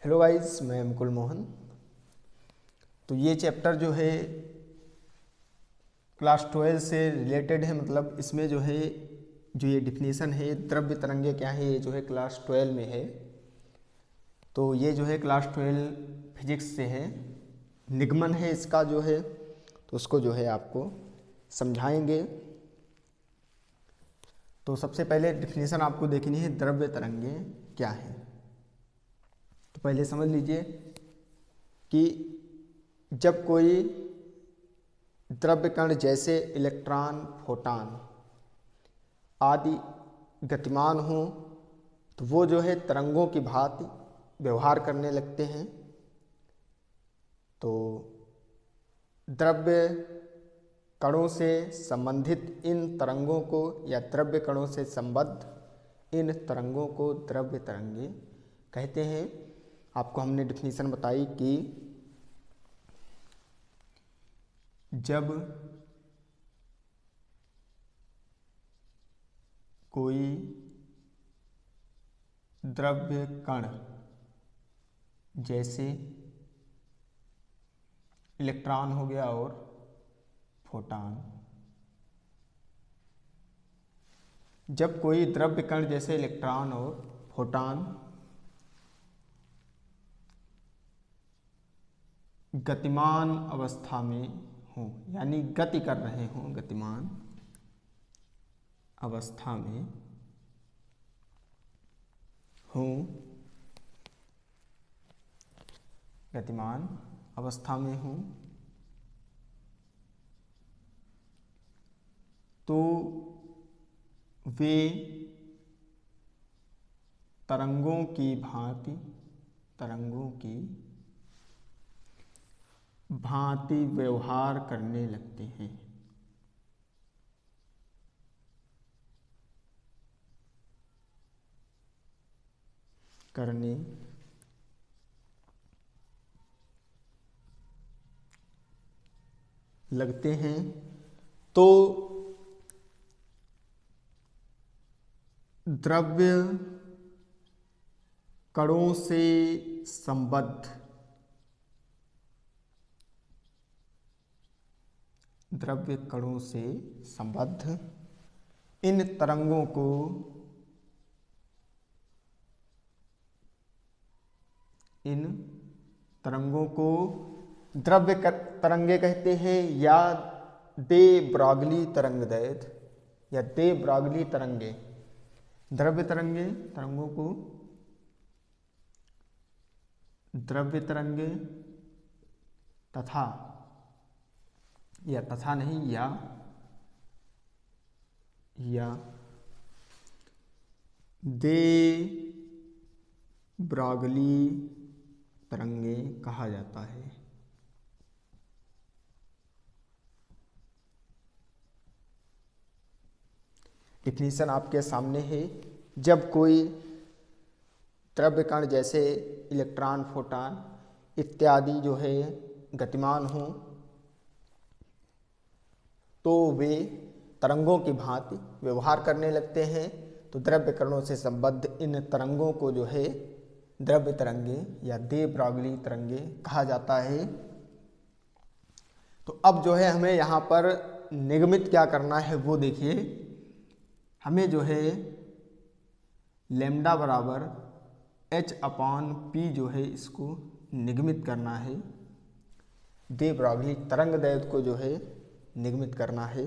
Hello guys, मैं मुकुल मोहन। तो ये चैप्टर जो है क्लास 12 से रिलेटेड है। मतलब इसमें जो है जो ये डिफिनीशन है द्रव्य तरंगे क्या है, ये जो है क्लास 12 में है। तो ये जो है क्लास 12 फिजिक्स से है, निगमन है इसका जो है, तो उसको जो है आपको समझाएंगे। तो सबसे पहले डिफिनीशन आपको देखनी है द्रव्य तरंगे क्या है। तो पहले समझ लीजिए कि जब कोई द्रव्य कण जैसे इलेक्ट्रॉन, फोटॉन आदि गतिमान हो तो वो जो है तरंगों की भांति व्यवहार करने लगते हैं। तो द्रव्य कणों से संबंधित इन तरंगों को या द्रव्य कणों से संबद्ध इन तरंगों को द्रव्य तरंगे कहते हैं। आपको हमने डिफिनीशन बताई कि जब कोई द्रव्य कण जैसे इलेक्ट्रॉन हो गया और फोटॉन, जब कोई द्रव्य कण जैसे इलेक्ट्रॉन और फोटॉन गतिमान अवस्था में हों, यानी गति कर रहे हों, गतिमान अवस्था में हों, गतिमान अवस्था में हों, तो वे तरंगों की भांति व्यवहार करने लगते हैं। करने लगते हैं। तो द्रव्य कणों से संबद्ध इन तरंगों को द्रव्य तरंगे कहते हैं, या दे ब्रॉगली तरंगदैर्घ्य या दे ब्रॉगली तरंगे। द्रव्य तरंगों को द्रव्य तरंगे तथा दे ब्रॉगली तरंगे कहा जाता है। डिफिनीशन आपके सामने है। जब कोई द्रव्य कण जैसे इलेक्ट्रॉन, फोटॉन इत्यादि जो है गतिमान हो तो वे तरंगों की भांति व्यवहार करने लगते हैं। तो द्रव्य कणों से संबद्ध इन तरंगों को जो है द्रव्य तरंगे या दे ब्रॉगली तरंगे कहा जाता है। तो अब जो है हमें यहाँ पर निगमित क्या करना है वो देखिए। हमें जो है लैम्डा बराबर H/P जो है इसको निगमित करना है, दे ब्रॉगली तरंगदैर्घ्य को जो है निगमित करना है।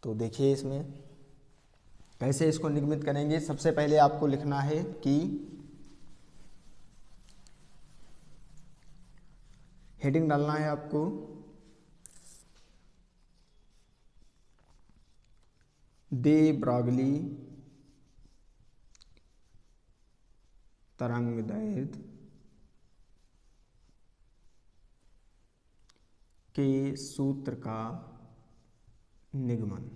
तो देखिए इसमें कैसे इसको निगमित करेंगे। सबसे पहले आपको लिखना है कि हेडिंग डालना है आपको दे ब्रॉगली तरंगदैर्घ्य के सूत्र का निगमन।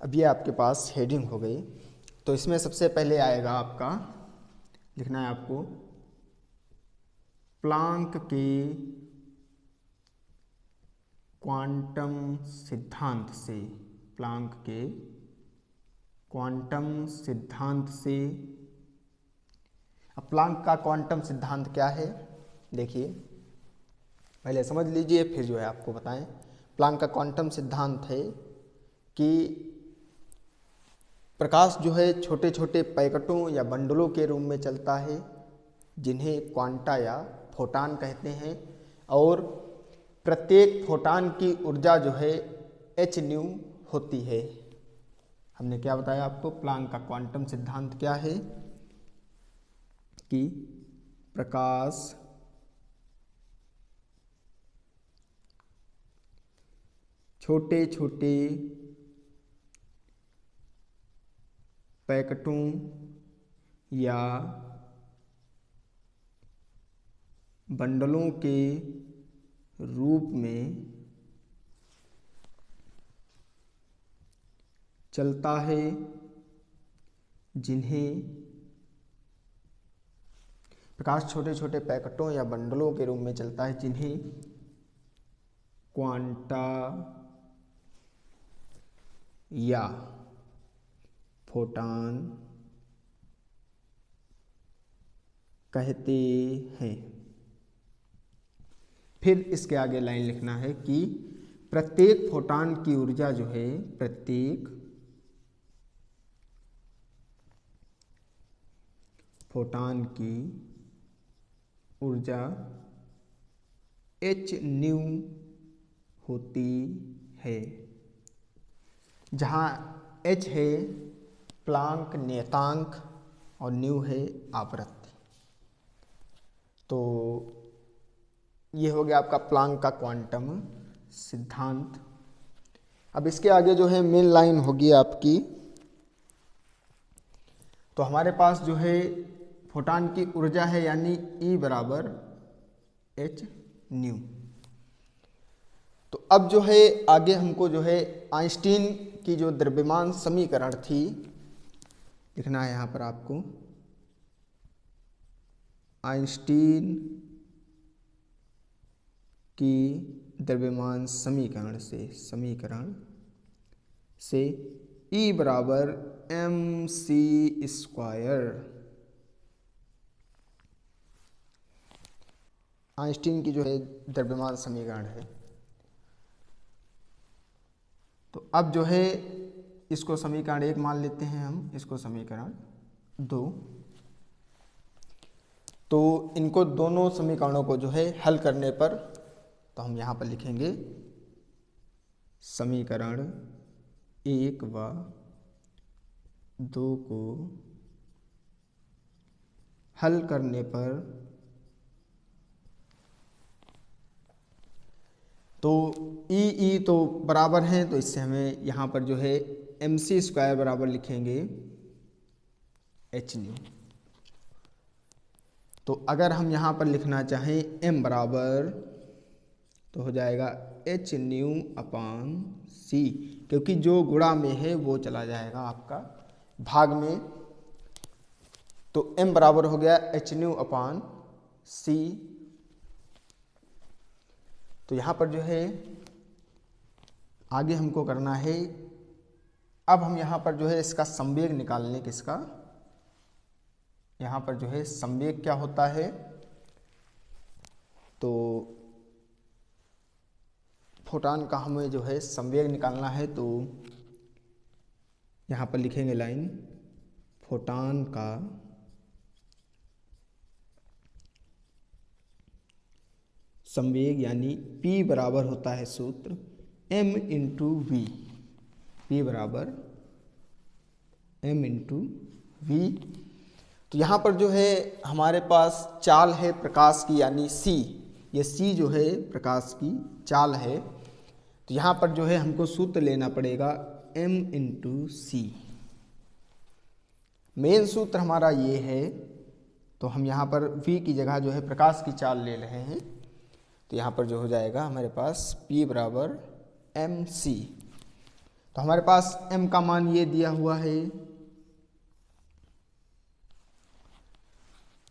अब ये आपके पास हेडिंग हो गई। तो इसमें सबसे पहले आएगा आपका लिखना है आपको प्लांक के क्वांटम सिद्धांत से, प्लांक के क्वांटम सिद्धांत से। अब प्लांक का क्वांटम सिद्धांत क्या है, देखिए पहले समझ लीजिए फिर जो है आपको बताएं। प्लांक का क्वांटम सिद्धांत है कि प्रकाश जो है छोटे छोटे पैकेटों या बंडलों के रूप में चलता है, जिन्हें क्वांटा या फोटान कहते हैं, और प्रत्येक फोटान की ऊर्जा जो है h न्यू होती है। हमने क्या बताया आपको, प्लांक का क्वांटम सिद्धांत क्या है कि प्रकाश छोटे छोटे पैकेटों या बंडलों के रूप में चलता है, जिन्हें प्रकाश छोटे छोटे पैकेटों या बंडलों के रूप में चलता है, जिन्हें क्वांटा या फोटान कहते हैं। फिर इसके आगे लाइन लिखना है कि प्रत्येक फोटान की ऊर्जा जो है, प्रत्येक फोटान की ऊर्जा h न्यू होती है, जहाँ h है प्लांक नियतांक और न्यू है आवृत्ति। तो ये हो गया आपका प्लांक का क्वांटम सिद्धांत। अब इसके आगे जो है मेन लाइन होगी आपकी, तो हमारे पास जो है फोटान की ऊर्जा है यानी E बराबर h न्यू। तो अब जो है आगे हमको जो है आइंस्टीन की जो द्रव्यमान समीकरण थी लिखना है यहाँ पर आपको। आइंस्टीन की द्रव्यमान समीकरण से E बराबर mc स्क्वायर, आइंस्टीन की जो है द्रव्यमान समीकरण है। तो अब जो है इसको समीकरण 1 मान लेते हैं हम, इसको समीकरण 2। तो इनको दोनों समीकरणों को जो है हल करने पर, तो हम यहाँ पर लिखेंगे समीकरण 1 व 2 को हल करने पर तो ई तो बराबर हैं, तो इससे हमें यहाँ पर जो है mc स्क्वायर बराबर लिखेंगे h न्यू। तो अगर हम यहाँ पर लिखना चाहें m बराबर, तो हो जाएगा h न्यू अपान c, क्योंकि जो गुणा में है वो चला जाएगा आपका भाग में। तो m बराबर हो गया h न्यू अपान c। तो यहाँ पर जो है आगे हमको करना है, अब हम यहाँ पर जो है इसका संवेग निकाल लें। किसका, यहाँ पर जो है संवेग क्या होता है, तो फोटान का हमें जो है संवेग निकालना है। तो यहाँ पर लिखेंगे लाइन, फोटान का संवेग यानी P बराबर होता है सूत्र m इंटू वी, P बराबर m इंटू वी। तो यहाँ पर जो है हमारे पास चाल है प्रकाश की यानी c, ये c जो है प्रकाश की चाल है। तो यहाँ पर जो है हमको सूत्र लेना पड़ेगा m इंटू सी। मेन सूत्र हमारा ये है, तो हम यहाँ पर v की जगह जो है प्रकाश की चाल ले रहे हैं। तो यहाँ पर जो हो जाएगा हमारे पास P बराबर mc। तो हमारे पास m का मान ये दिया हुआ है,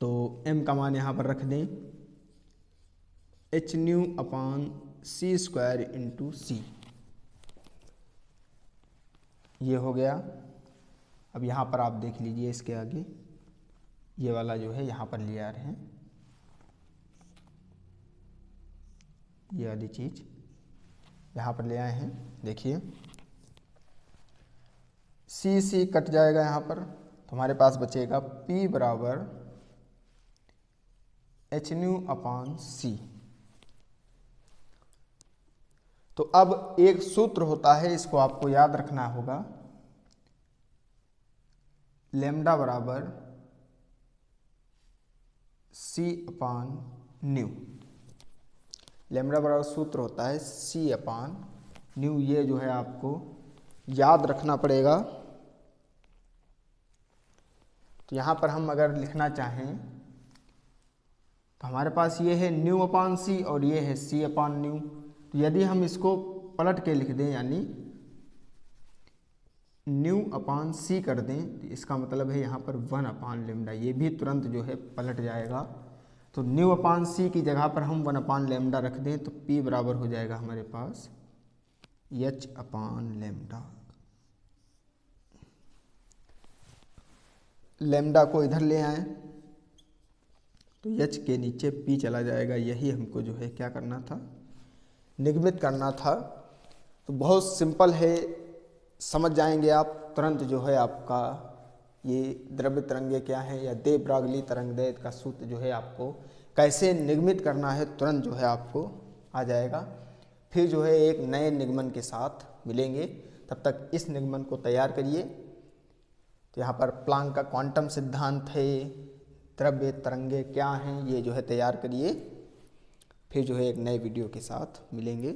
तो m का मान यहाँ पर रख दें h न्यू अपान c² इंटू सी, ये हो गया। अब यहाँ पर आप देख लीजिए इसके आगे ये वाला जो है यहाँ पर ले आ रहे हैं, ये वाली चीज़ यहाँ पर ले आए हैं। देखिए सी कट जाएगा यहाँ पर, तो हमारे पास बचेगा P बराबर h/c। तो अब एक सूत्र होता है, इसको आपको याद रखना होगा, लैम्डा बराबर c/ν। लैम्डा बराबर सूत्र होता है c/ν, ये जो है आपको याद रखना पड़ेगा। तो यहाँ पर हम अगर लिखना चाहें तो हमारे पास ये है ν/c और ये है c/ν। तो यदि हम इसको पलट के लिख दें, यानी ν/c कर दें, तो इसका मतलब है यहाँ पर 1/λ, ये भी तुरंत जो है पलट जाएगा। तो ν/c की जगह पर हम 1/λ रख दें तो P बराबर हो जाएगा हमारे पास h/λ। लैम्डा को इधर ले आए तो h के नीचे P चला जाएगा। यही हमको जो है क्या करना था, निगमित करना था। तो बहुत सिंपल है, समझ जाएंगे आप तुरंत जो है आपका ये द्रव्य तरंगे क्या है या दे ब्रागली तरंगदैर्घ्य का सूत्र जो है आपको कैसे निगमित करना है, तुरंत जो है आपको आ जाएगा। फिर जो है एक नए निगमन के साथ मिलेंगे, तब तक इस निगमन को तैयार करिए। तो यहाँ पर प्लांक का क्वांटम सिद्धांत है, द्रव्य तरंगे क्या हैं, ये जो है तैयार करिए। फिर जो है एक नए वीडियो के साथ मिलेंगे।